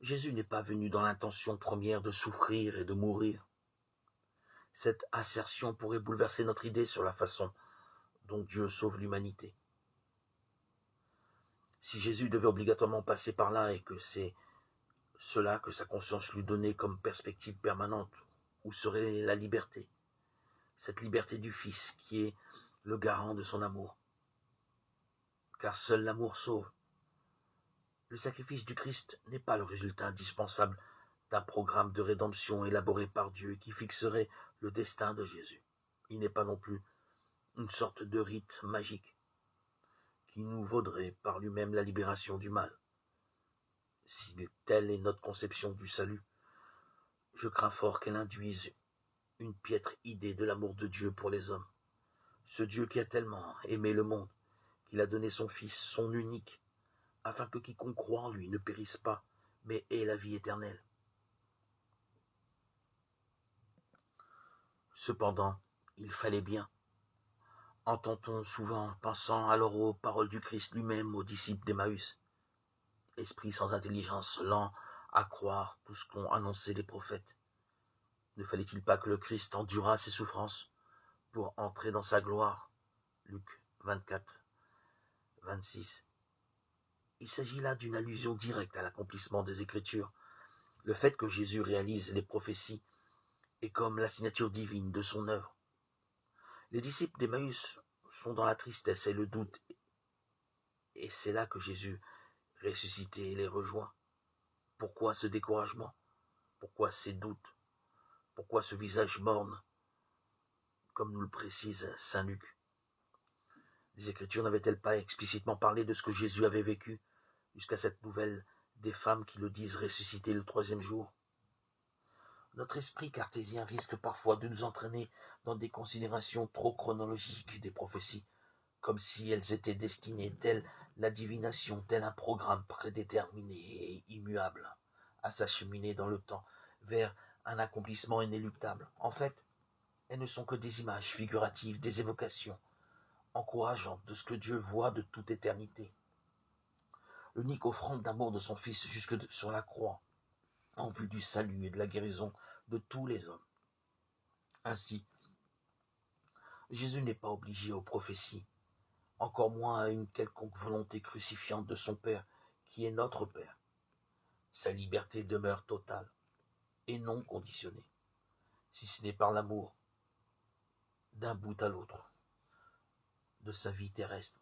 Jésus n'est pas venu dans l'intention première de souffrir et de mourir. Cette assertion pourrait bouleverser notre idée sur la façon dont Dieu sauve l'humanité. Si Jésus devait obligatoirement passer par là et que c'est cela que sa conscience lui donnait comme perspective permanente, où serait la liberté? Cette liberté du Fils qui est le garant de son amour. Car seul l'amour sauve. Le sacrifice du Christ n'est pas le résultat indispensable d'un programme de rédemption élaboré par Dieu qui fixerait le destin de Jésus. Il n'est pas non plus une sorte de rite magique qui nous vaudrait par lui-même la libération du mal. Si telle est notre conception du salut, je crains fort qu'elle induise une piètre idée de l'amour de Dieu pour les hommes. Ce Dieu qui a tellement aimé le monde, qu'il a donné son Fils, son unique, afin que quiconque croit en lui ne périsse pas, mais ait la vie éternelle. Cependant, il fallait bien. Entend-on souvent, pensant alors aux paroles du Christ lui-même aux disciples d'Emmaüs, esprit sans intelligence, lent à croire tout ce qu'ont annoncé les prophètes. Ne fallait-il pas que le Christ endurât ses souffrances pour entrer dans sa gloire? Luc 24, 26. Il s'agit là d'une allusion directe à l'accomplissement des Écritures. Le fait que Jésus réalise les prophéties est comme la signature divine de son œuvre. Les disciples d'Emmaüs sont dans la tristesse et le doute, et c'est là que Jésus ressuscité les rejoint. Pourquoi ce découragement? Pourquoi ces doutes? Pourquoi ce visage morne, comme nous le précise saint Luc? Les Écritures n'avaient-elles pas explicitement parlé de ce que Jésus avait vécu, jusqu'à cette nouvelle des femmes qui le disent ressuscité le 3e jour? Notre esprit cartésien risque parfois de nous entraîner dans des considérations trop chronologiques des prophéties, comme si elles étaient destinées, telle la divination, tel un programme prédéterminé et immuable, à s'acheminer dans le temps vers un accomplissement inéluctable. En fait, elles ne sont que des images figuratives, des évocations encourageantes de ce que Dieu voit de toute éternité. L'unique offrande d'amour de son Fils jusque sur la croix, en vue du salut et de la guérison de tous les hommes. Ainsi, Jésus n'est pas obligé aux prophéties, encore moins à une quelconque volonté crucifiante de son Père, qui est notre Père. Sa liberté demeure totale et non conditionnée, si ce n'est par l'amour d'un bout à l'autre de sa vie terrestre.